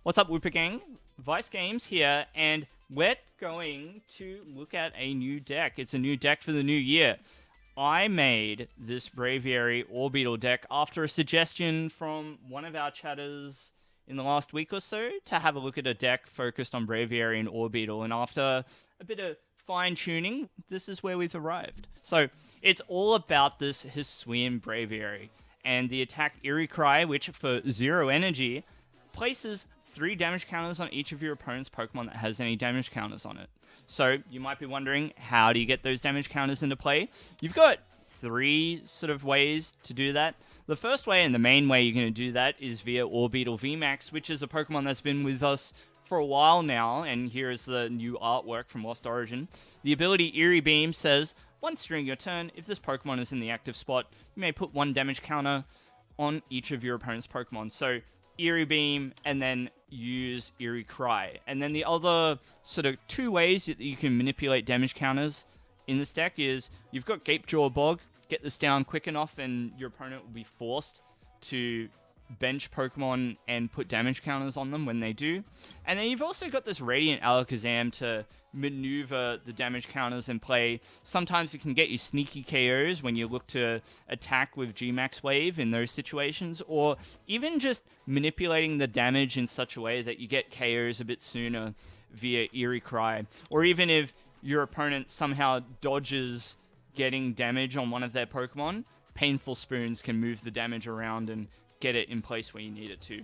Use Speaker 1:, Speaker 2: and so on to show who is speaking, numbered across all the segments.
Speaker 1: What's up, Whooper Gang? Vice Games here, and we're going to look at a new deck. It's a new deck for the new year. I made this Braviary Orbeetle deck after a suggestion from one of our chatters in the last week or so to have a look at a deck focused on Braviary and Orbeetle, and after a bit of fine-tuning, this is where we've arrived. So, it's all about this Hisuian Braviary, and the attack Eerie Cry, which for 0 energy, places 3 damage counters on each of your opponent's Pokemon that has any damage counters on it. So, you might be wondering, how do you get those damage counters into play? You've got 3 sort of ways to do that. The first way, and the main way you're going to do that, is via Orbeetle VMAX, which is a Pokemon that's been with us for a while now, and here is the new artwork from Lost Origin. The ability Eerie Beam says, once during your turn, if this Pokemon is in the active spot, you may put 1 damage counter on each of your opponent's Pokemon. So, Eerie Beam, and then use Eerie Cry. And then the other sort of 2 ways that you can manipulate damage counters in this deck is, you've got Gapejaw Bog, get this down quick enough and your opponent will be forced to bench Pokemon and put damage counters on them when they do. And then you've also got this Radiant Alakazam to maneuver the damage counters in play. Sometimes it can get you sneaky KOs when you look to attack with G-Max Wave in those situations, or even just manipulating the damage in such a way that you get KOs a bit sooner via Eerie Cry. Or even if your opponent somehow dodges getting damage on one of their Pokemon, Painful Spoons can move the damage around and get it in place where you need it to.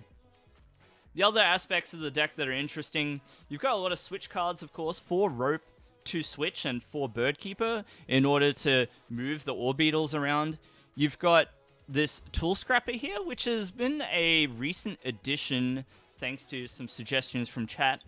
Speaker 1: The other aspects of the deck that are interesting, you've got a lot of switch cards, of course, 4 Rope to switch and 4 Bird Keeper in order to move the Orbeetles around. You've got this Tool Scrapper here, which has been a recent addition thanks to some suggestions from chat.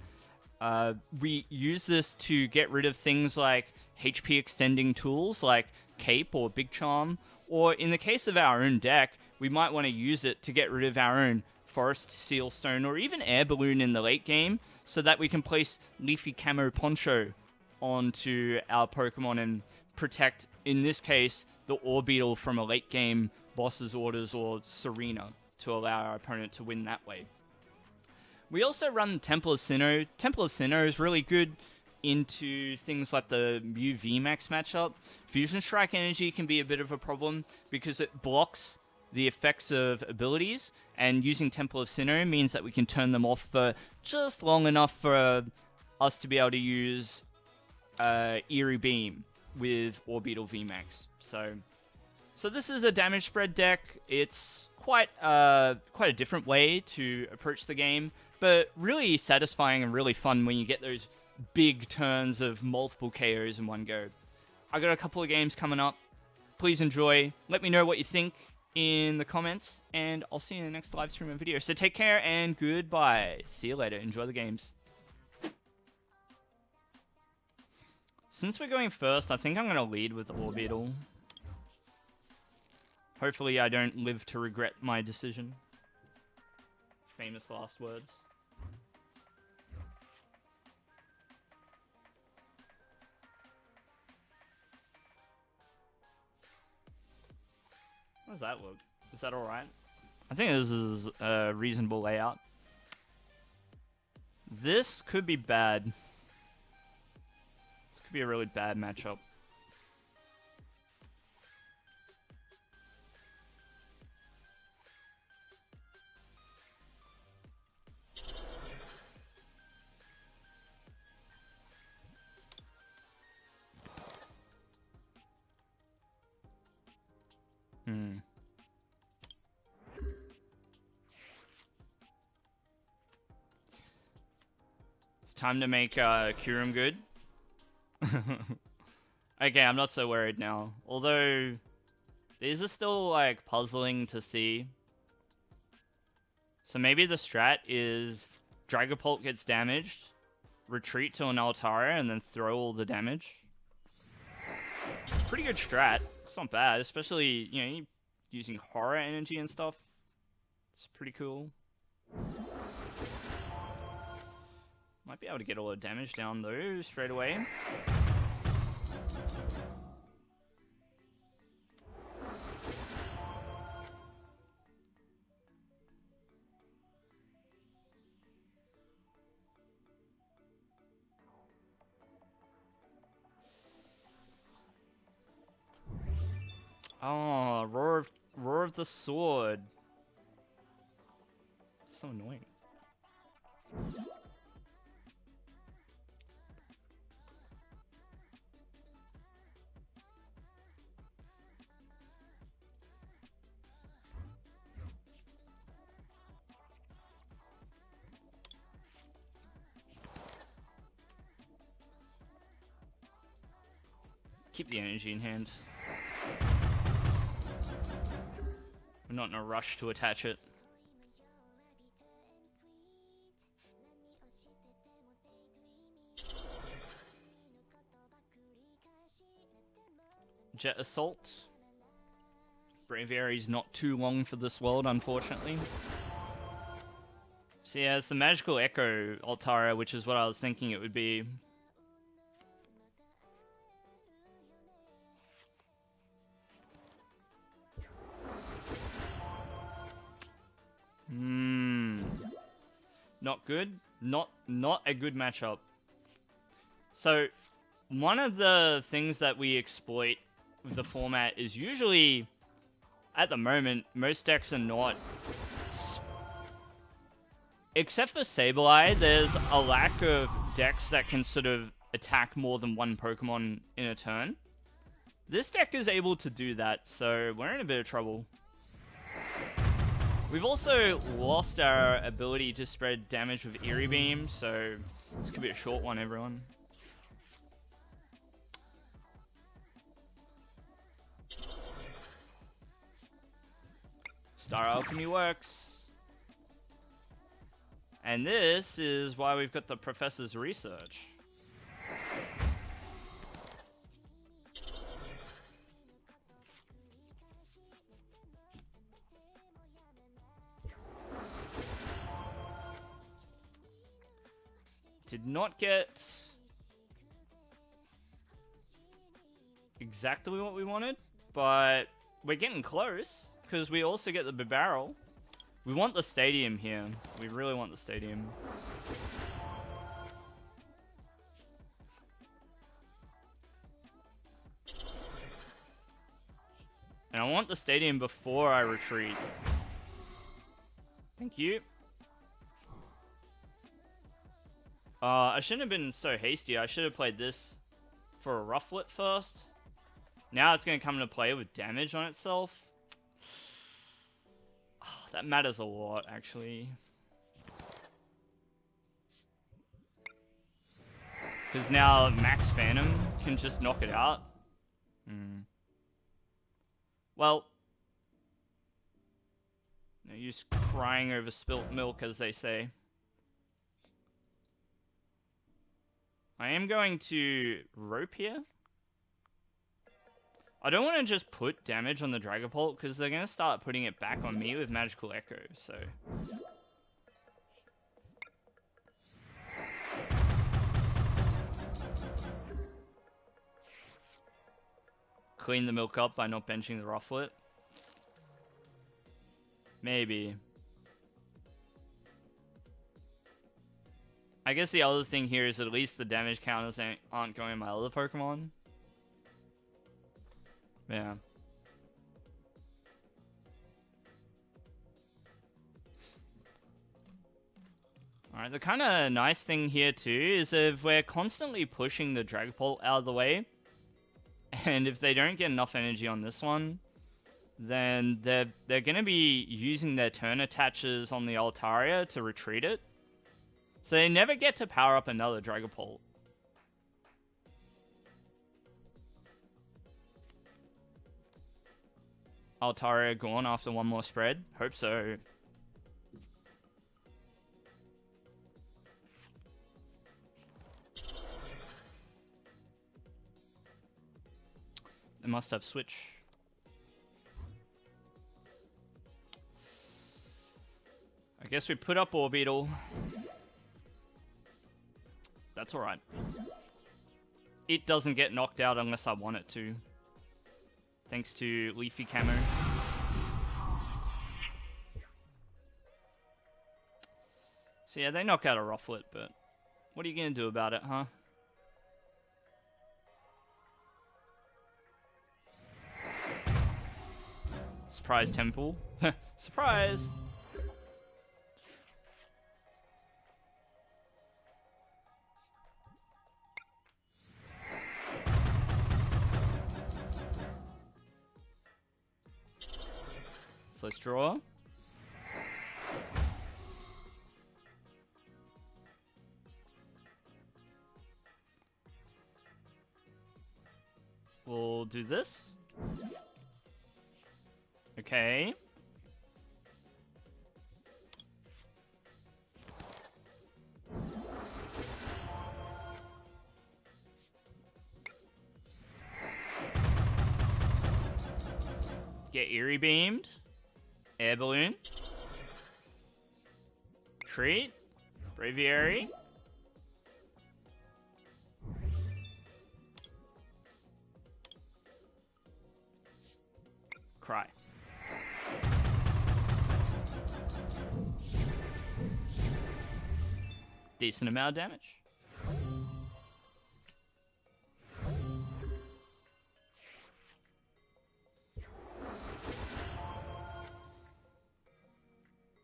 Speaker 1: We use this to get rid of things like HP extending tools like Cape or Big Charm, or in the case of our own deck, we might want to use it to get rid of our own Forest Sealstone or even Air Balloon in the late game, so that we can place Leafy Camo Poncho onto our Pokemon and protect, in this case, the Orbeetle from a late game Boss's Orders or Serena to allow our opponent to win that way. We also run Temple of Sinnoh. Temple of Sinnoh is really good into things like the Mew VMAX matchup. Fusion Strike energy can be a bit of a problem because it blocks the effects of abilities, and using Temple of Sinnoh means that we can turn them off for just long enough for us to be able to use Eerie Beam with Orbeetle VMAX. So this is a damage spread deck. It's quite a different way to approach the game, but really satisfying and really fun when you get those big turns of multiple KOs in one go. I got a couple of games coming up. Please enjoy. Let me know what you think in the comments, and I'll see you in the next live stream and video. So take care and goodbye. See you later. Enjoy the games. Since we're going first, I think I'm going to lead with Orbeetle. Hopefully I don't live to regret my decision. Famous last words. How does that look? Is that alright? I think this is a reasonable layout. This could be bad. This could be a really bad matchup. It's time to make Kyurem good. Okay, I'm not so worried now. Although, these are still, like, puzzling to see. So maybe the strat is Dragupult gets damaged, retreat to an Altaria, and then throw all the damage. Pretty good strat. It's not bad, especially, you know, using horror energy and stuff. It's pretty cool. Might be able to get all the damage down though, straight away. Oh, roar of the sword. So annoying. Keep the energy in hand. We're not in a rush to attach it. Jet Assault. Braviary's not too long for this world, unfortunately. So yeah, it's the Magical Echo Altaria, which is what I was thinking it would be. Not good. Not a good matchup. So, one of the things that we exploit with the format is usually, at the moment, most decks are not. Except for Sableye, there's a lack of decks that can sort of attack more than one Pokemon in a turn. This deck is able to do that, so we're in a bit of trouble. We've also lost our ability to spread damage with Eerie Beam, so this could be a short one, everyone. Star Alchemy works. And this is why we've got the Professor's Research. Did not get exactly what we wanted, but we're getting close, because we also get the Bibarel. We want the stadium here. We really want the stadium. And I want the stadium before I retreat. Thank you. I shouldn't have been so hasty. I should have played this for a Rufflet first. Now it's going to come into play with damage on itself. Oh, that matters a lot, actually. Because now Max Phantom can just knock it out. Well, no use crying over spilt milk, as they say. I am going to rope here. I don't want to just put damage on the Dragupult, because they're going to start putting it back on me with Magical Echo, so... Clean the milk up by not benching the Rufflet. Maybe. I guess the other thing here is at least the damage counters aren't going in my other Pokemon. Yeah. Alright, the kind of nice thing here too is if we're constantly pushing the Dragapult out of the way, and if they don't get enough energy on this one, then they're going to be using their turn attaches on the Altaria to retreat it. So they never get to power up another Dragapult. Altaria gone after one more spread? Hope so. They must have switch. I guess we put up Orbeetle. That's alright. It doesn't get knocked out unless I want it to. Thanks to Leafy Camo. So yeah, they knock out a Rufflet, but what are you going to do about it, huh? Surprise temple. Surprise! So let's draw. We'll do this. Okay. Get Eerie Beamed. Air Balloon. Treat. Braviary. Cry. Decent amount of damage.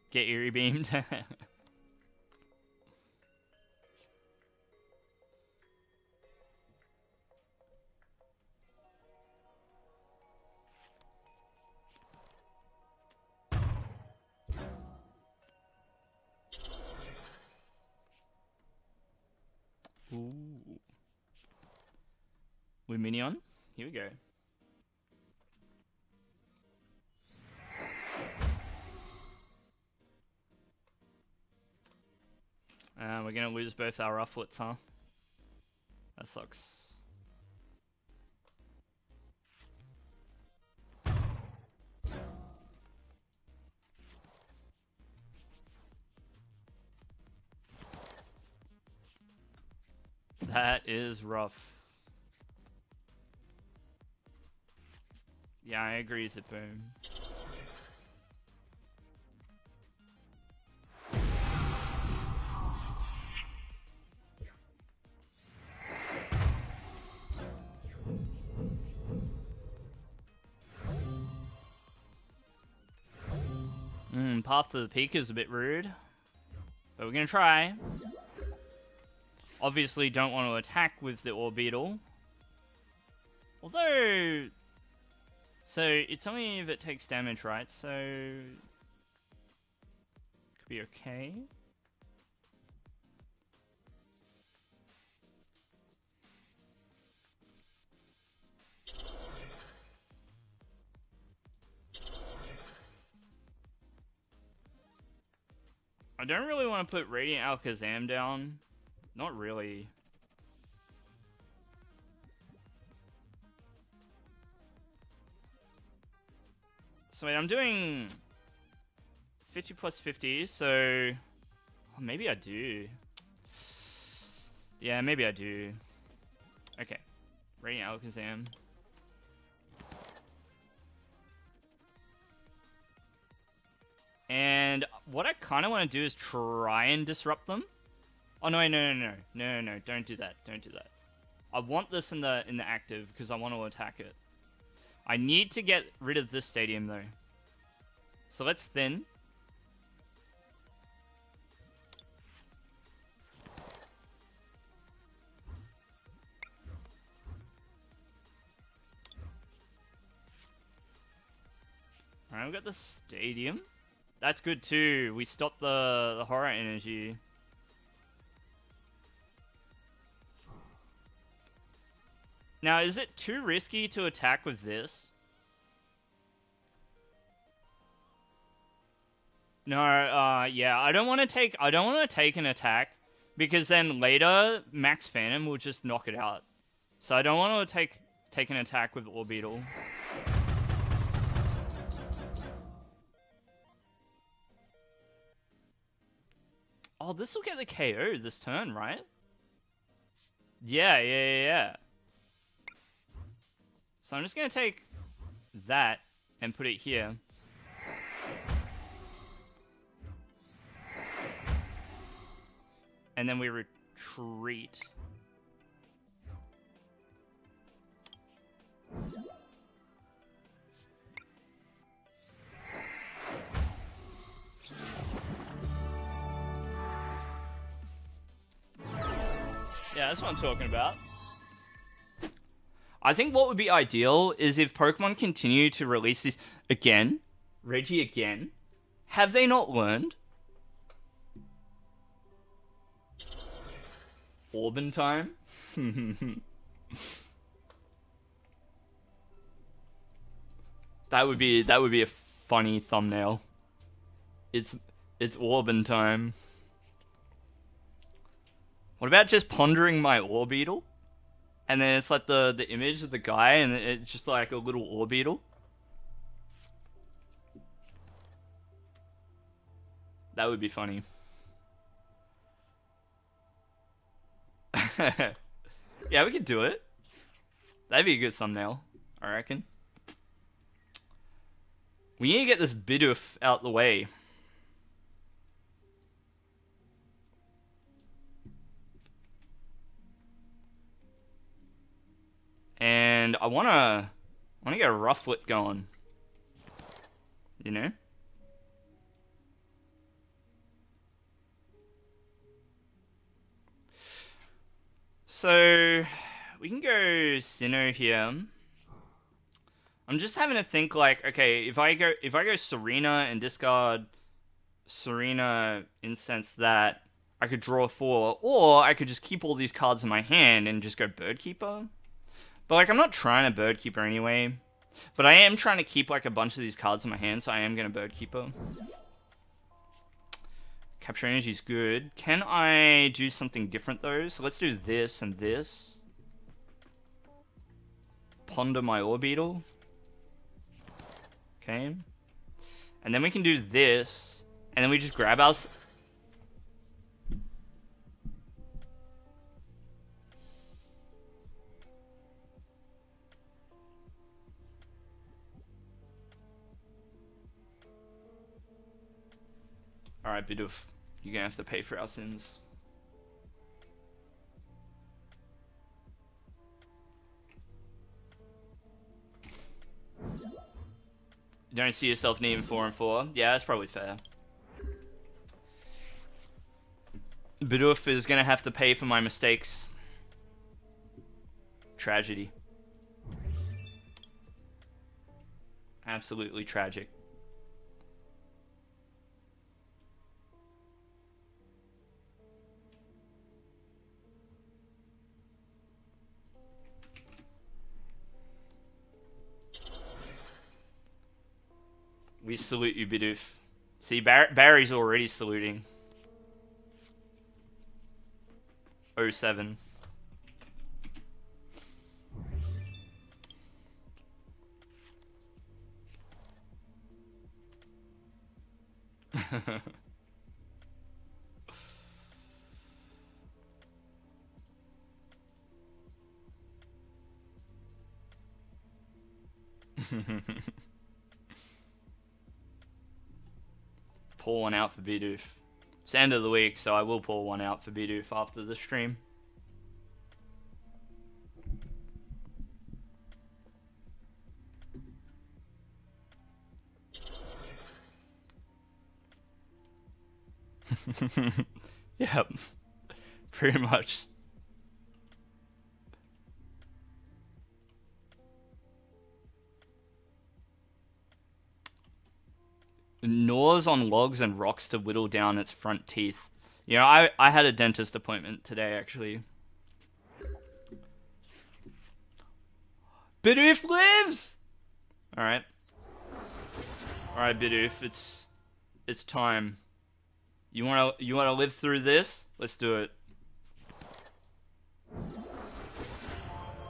Speaker 1: Get Eerie Beamed. Ooh. Luminion. Here we go. We're gonna lose both our Rufflets, huh? That sucks. That is rough. Yeah, I agree, Zipboom. Path to the peak is a bit rude, but we're gonna try. Obviously don't want to attack with the Orbeetle. Although... So, it's only if it takes damage, right? So... Could be okay. I don't really want to put Radiant Alakazam down. Not really. So wait, I'm doing 50 plus 50, so maybe I do. Yeah, maybe I do. Okay. Radiant Alakazam. And what I kind of want to do is try and disrupt them. Oh no, no, don't do that. Don't do that. I want this in the active because I want to attack it. I need to get rid of this stadium though. So let's thin. Alright, we got the stadium. That's good too. We stopped the horror energy. Now, is it too risky to attack with this? No, yeah, I don't want to take an attack because then later Max Phantom will just knock it out. So I don't want to take an attack with Orbeetle. Oh, this will get the KO this turn, right? Yeah. So I'm just going to take that and put it here. And then we retreat. Yeah, that's what I'm talking about. I think what would be ideal is if Pokemon continue to release this again. Reggie again. Have they not learned? Orban time? That would be a funny thumbnail. It's Orban time. What about just pondering my Orbeetle? And then it's like the image of the guy and it's just like a little Orbeetle. That would be funny. Yeah, we could do it. That'd be a good thumbnail, I reckon. We need to get this Bidoof out the way. And I wanna get a Rufflet going. You know? So we can go Sinnoh here. I'm just having to think like, okay, if I go Serena and discard Serena Incense that, I could draw 4, or I could just keep all these cards in my hand and just go Bird Keeper. But like, I'm not trying to Bird Keeper anyway. But I am trying to keep like a bunch of these cards in my hand, so I am gonna Bird Keeper. Capture Energy is good. Can I do something different though? So let's do this and this. Ponder my Orbeetle. Okay. And then we can do this. And then we just grab our... Alright, Bidoof. You're gonna have to pay for our sins. You don't see yourself needing 4 and 4? Yeah, that's probably fair. Bidoof is gonna have to pay for my mistakes. Tragedy. Absolutely tragic. We salute you, Bidoof. See, Barry's already saluting. 07. Pull one out for Bidoof. It's the end of the week, so I will pull one out for Bidoof after the stream. Yep. Pretty much. Gnaws on logs and rocks to whittle down its front teeth. You know, I had a dentist appointment today, actually. Bidoof lives! Alright. Alright, Bidoof, it's time. You wanna live through this? Let's do it.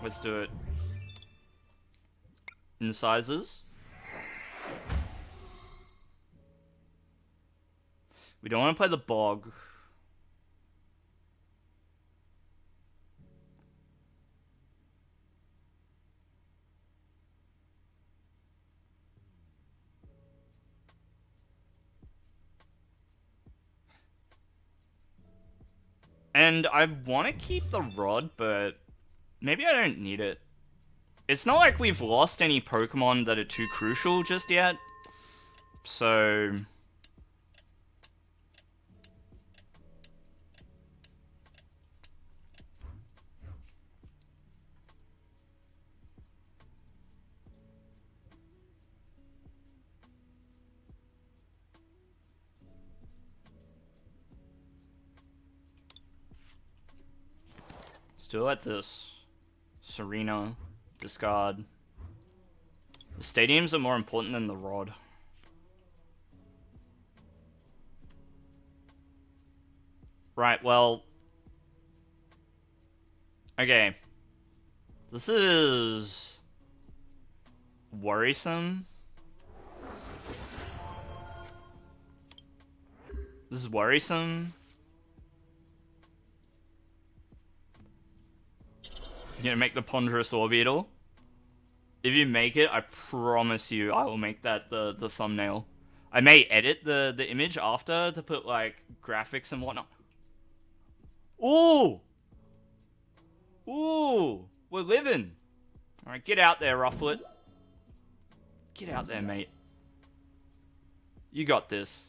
Speaker 1: Let's do it. Incisors. We don't want to play the bog. And I want to keep the rod, but maybe I don't need it. It's not like we've lost any Pokemon that are too crucial just yet. So... do it like this. Serena, discard. The stadiums are more important than the rod. Right, well... Okay. This is... worrisome. This is worrisome. You're gonna make the ponderous Orbeetle. If you make it, I promise you I will make that the thumbnail. I may edit the image after to put like graphics and whatnot. Ooh! Ooh! We're living! Alright, get out there, Rufflet. Get out there, mate. You got this.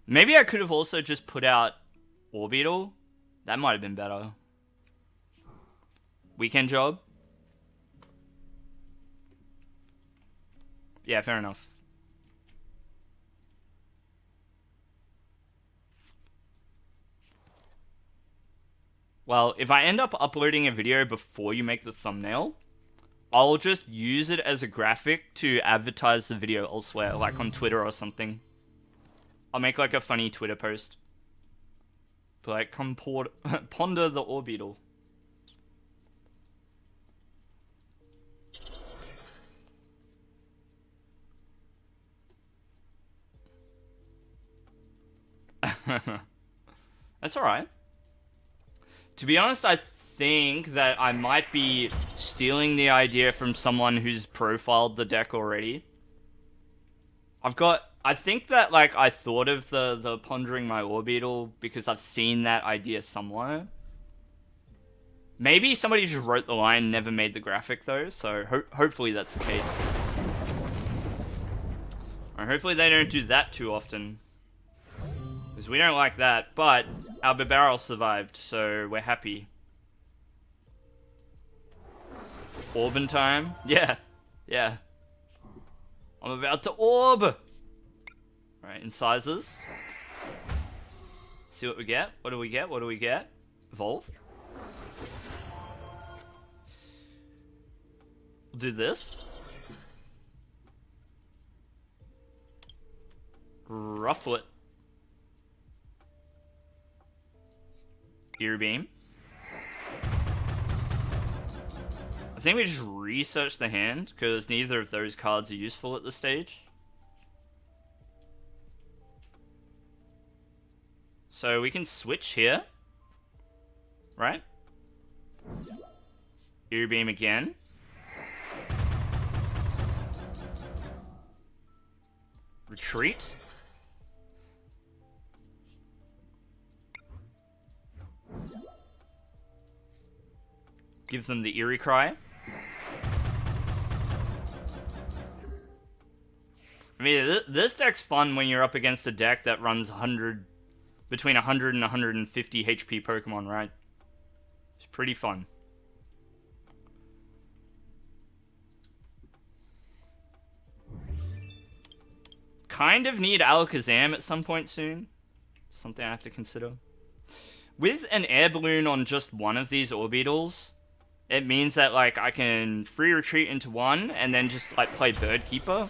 Speaker 1: Maybe I could have also just put out Orbeetle. That might have been better. Weekend job? Yeah, fair enough. Well, if I end up uploading a video before you make the thumbnail, I'll just use it as a graphic to advertise the video elsewhere, like on Twitter or something. I'll make like a funny Twitter post. But like, come ponder the Orbeetle. That's alright. To be honest, I think that I might be stealing the idea from someone who's profiled the deck already. I think that, like, I thought of the pondering my Orbeetle because I've seen that idea somewhere. Maybe somebody just wrote the line and never made the graphic, though, so hopefully that's the case. Or hopefully they don't do that too often. Because we don't like that, but our Bibarel survived, so we're happy. Orbin time? Yeah. Yeah. I'm about to orb! Alright, incisors. See what we get? What do we get? What do we get? Evolve. We'll do this. Rufflet. Eerie Beam. I think we just research the hand, because neither of those cards are useful at this stage. So we can switch here. Right? Eerie Beam again. Retreat. Give them the Eerie Cry. I mean, this deck's fun when you're up against a deck that runs between 100 and 150 HP Pokemon, right? It's pretty fun. Kind of need Alakazam at some point soon. Something I have to consider. With an Air Balloon on just one of these Orbeetles, it means that, like, I can free retreat into one and then just, like, play Bird Keeper.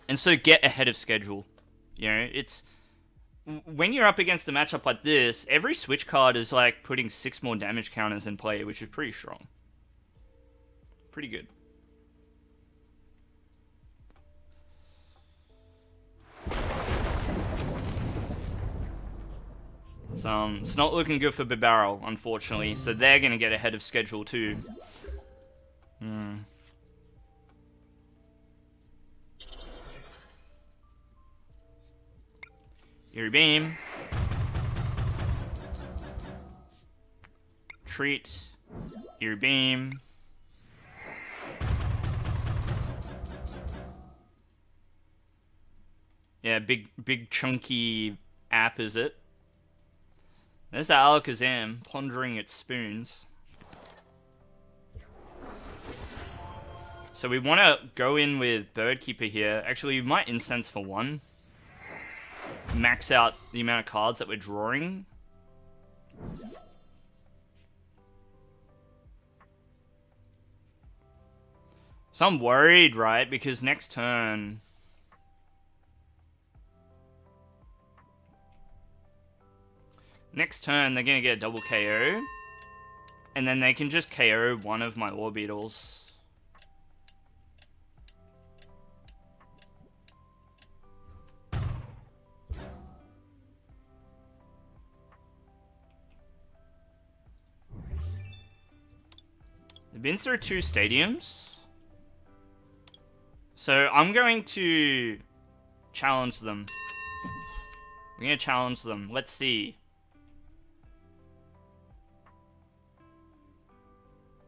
Speaker 1: And so get ahead of schedule. You know, it's... When you're up against a matchup like this, every switch card is, like, putting 6 more damage counters in play, which is pretty strong. Pretty good. So, it's not looking good for Bibarel, unfortunately, so they're going to get ahead of schedule too. Eerie Beam. Treat. Eerie Beam. Yeah, big chunky app, is it? There's that Alakazam pondering its spoons. So we want to go in with Bird Keeper here. Actually, we might incense for one. Max out the amount of cards that we're drawing. So I'm worried, right? Because next turn... Next turn, they're going to get a double KO. And then they can just KO one of my Orbeetles. They've been through 2 stadiums. So I'm going to challenge them. I'm going to challenge them. Let's see.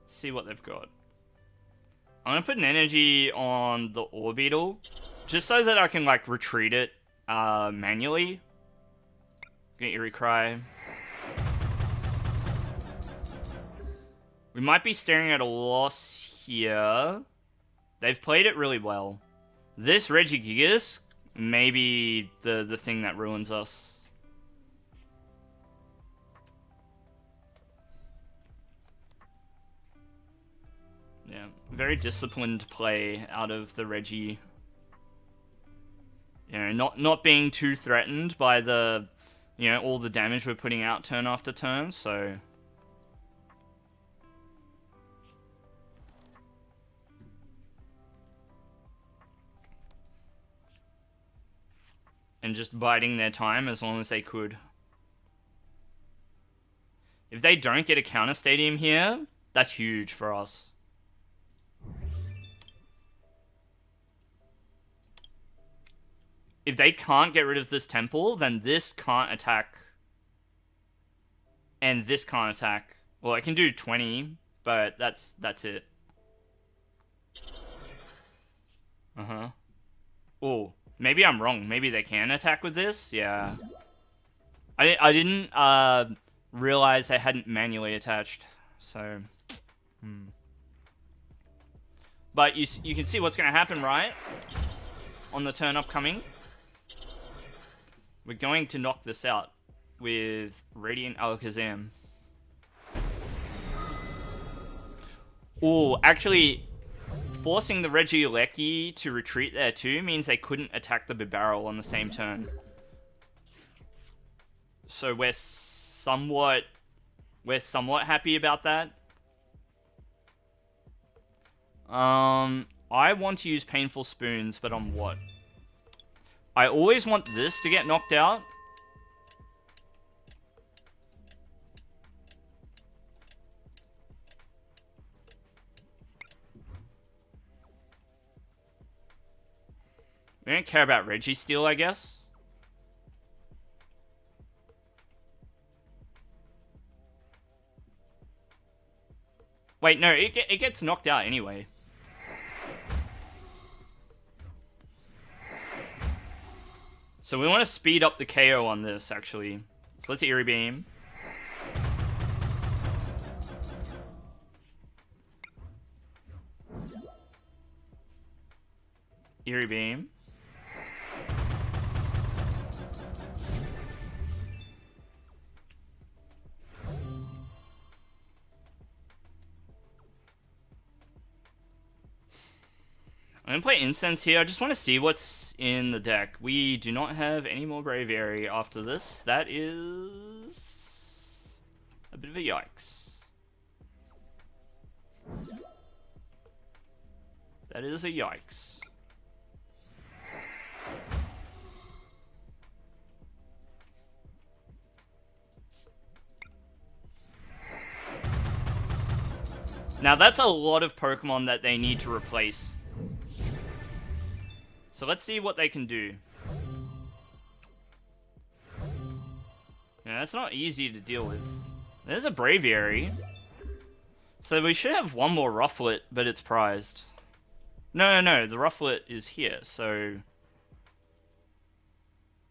Speaker 1: See what they've got. I'm going to put an energy on the Orbeetle. Just so that I can, like, retreat it manually. Get Eerie Cry. We might be staring at a loss here. They've played it really well. This Regigigas may be the thing that ruins us. Yeah, very disciplined play out of the Regi. You know, not being too threatened by the, you know, all the damage we're putting out turn after turn, so... And just biding their time as long as they could. If they don't get a counter stadium here, that's huge for us. If they can't get rid of this temple, then this can't attack. And this can't attack. Well, I can do 20, but that's it. Uh-huh. Oh. Maybe I'm wrong. Maybe they can attack with this? Yeah. I didn't realize they hadn't manually attached. So... But you can see what's going to happen, right? On the turn upcoming. We're going to knock this out with Radiant Alakazam. Oh, actually... Forcing the Regigigas to retreat there too means they couldn't attack the Bibarel on the same turn. So we're somewhat happy about that. I want to use Painful Spoons, but on what? I always want this to get knocked out. We don't care about Registeel, I guess. Wait, no, it gets knocked out anyway. So we want to speed up the KO on this, actually. So let's Eerie Beam. Eerie Beam. I'm going to play Incense here. I just want to see what's in the deck. We do not have any more Braviary after this. That is a bit of a yikes. That is a yikes. Now that's a lot of Pokemon that they need to replace. So let's see what they can do. Yeah, that's not easy to deal with. There's a Braviary. So we should have one more Rufflet, but it's prized. No, the Rufflet is here, so...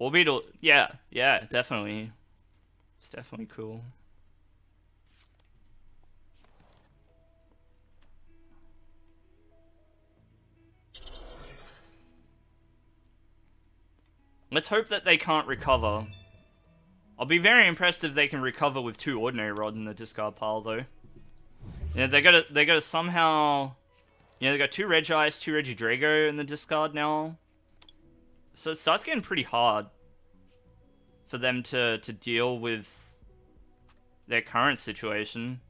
Speaker 1: Orbeetle, yeah, definitely. It's definitely cool. Let's hope that they can't recover I'll be very impressed if they can recover with 2 Ordinary Rod in the discard pile, though. Yeah, they gotta somehow... Yeah, they got 2 Regice, 2 Regidrago in the discard now. So it starts getting pretty hard for them to deal with their current situation.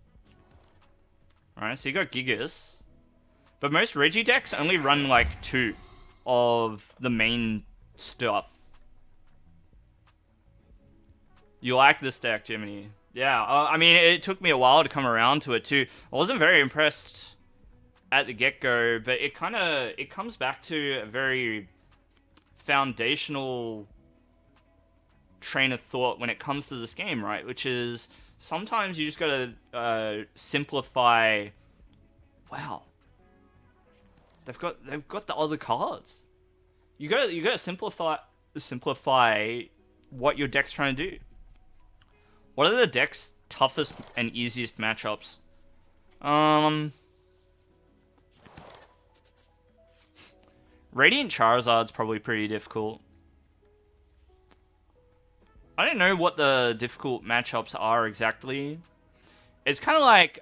Speaker 1: Alright, so you got Gigas. But most Regi decks only run like 2 of the main stuff. You like this deck, Jiminy? Yeah, I mean, it took me a while to come around to it too. I wasn't very impressed at the get-go, but it comes back to a very foundational train of thought when it comes to this game, right? Which is sometimes you just gotta simplify. Wow, they've got the other cards. You gotta simplify what your deck's trying to do. What are the deck's toughest and easiest matchups? Radiant Charizard's probably pretty difficult. I don't know what the difficult matchups are exactly. It's kind of like,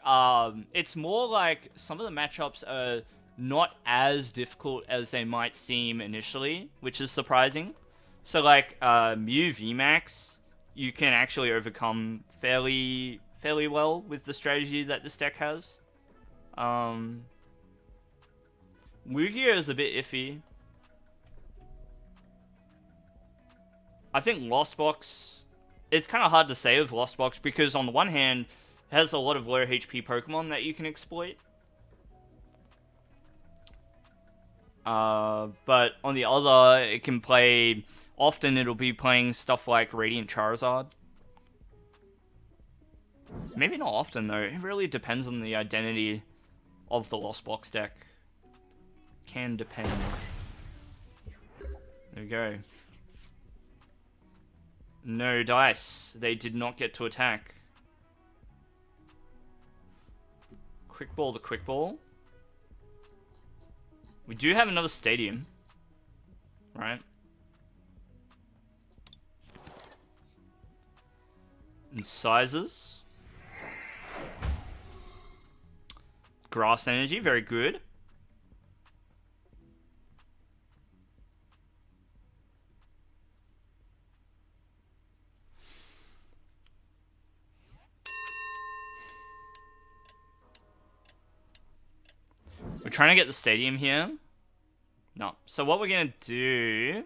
Speaker 1: it's more like some of the matchups are not as difficult as they might seem initially, which is surprising. So like, Mew VMAX, you can actually overcome fairly well with the strategy that this deck has. Lugia is a bit iffy. I think Lost Box, it's kind of hard to say with Lost Box because on the one hand, it has a lot of low HP Pokemon that you can exploit. But on the other, it can play, often it'll be playing stuff like Radiant Charizard. Maybe not often though, it really depends on the identity of the Lost Box deck. Can depend. There we go. No dice. They did not get to attack. Quick Ball the Quick Ball. We do have another stadium. Right? And sizes. Grass Energy, very good. We're trying to get the stadium here. No. So what we're going to do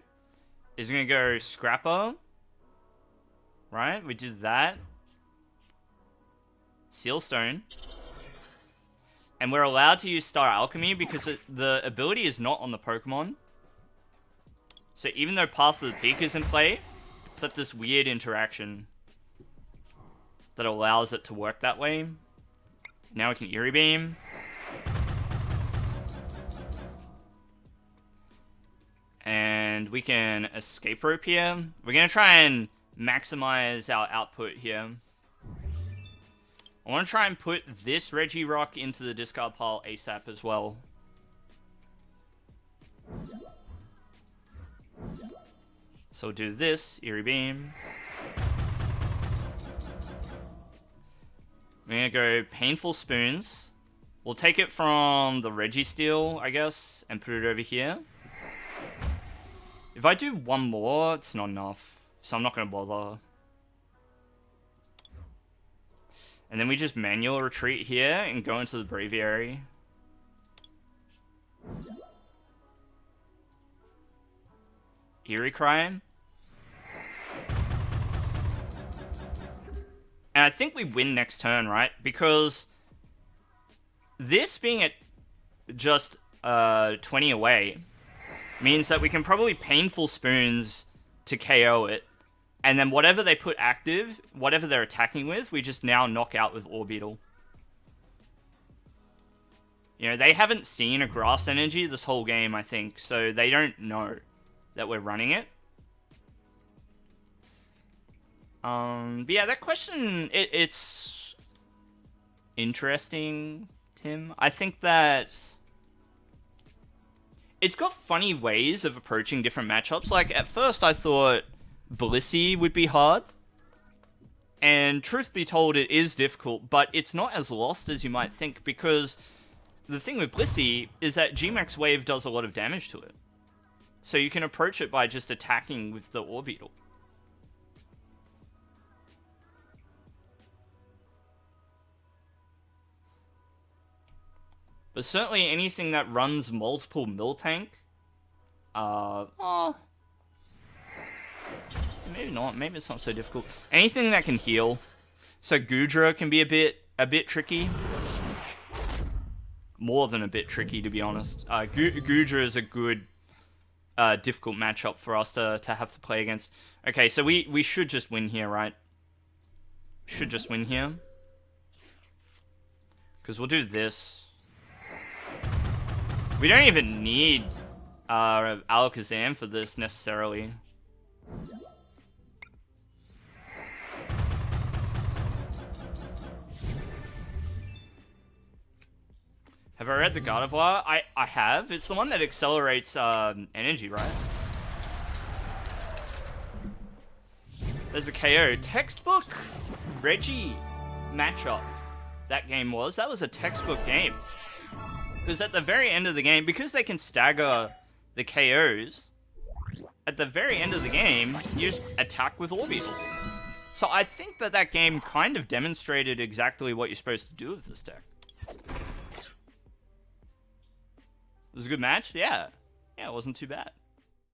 Speaker 1: is we're going to go Scrapper. Right? We do that. Sealstone. And we're allowed to use Star Alchemy because the ability is not on the Pokemon. So even though Path of the Peak is in play, it's like this weird interaction that allows it to work that way. Now we can Eerie Beam. And we can Escape Rope here. We're going to try and maximize our output here. I want to try and put this Regirock into the discard pile ASAP as well. So we'll do this, Eerie Beam. We're going to go Painful Spoons. We'll take it from the Registeel, I guess, and put it over here. If I do one more, it's not enough. So I'm not going to bother. And then we just manual retreat here and go into the Braviary. Eerie Crime. And I think we win next turn, right? Because this being at just 20 away means that we can probably Painful Spoons to KO it. And then whatever they put active, whatever they're attacking with, we just now knock out with Orbeetle. You know, they haven't seen a Grass Energy this whole game, I think. So they don't know that we're running it. But yeah, that question, it's interesting, Tim. I think that it's got funny ways of approaching different matchups. Like, at first I thought Blissey would be hard. And truth be told, it is difficult, but it's not as lost as you might think, because the thing with Blissey is that G-Max Wave does a lot of damage to it. So you can approach it by just attacking with the Orbeetle. But certainly anything that runs multiple Miltank, maybe not. Maybe it's not so difficult. Anything that can heal. So Goodra can be a bit tricky. More than a bit tricky, to be honest. Goodra is a good, difficult matchup for us to have to play against. Okay, so we should just win here, right? Should just win here. Because we'll do this. We don't even need Alakazam for this, necessarily. Have I read the Gardevoir? I have. It's the one that accelerates energy, right? There's a KO. Textbook Reggie matchup. That game was. That was a textbook game. Because at the very end of the game, because they can stagger the KOs, at the very end of the game, you just attack with Orbeetle. So I think that game kind of demonstrated exactly what you're supposed to do with this deck. It was a good match? Yeah. Yeah, it wasn't too bad.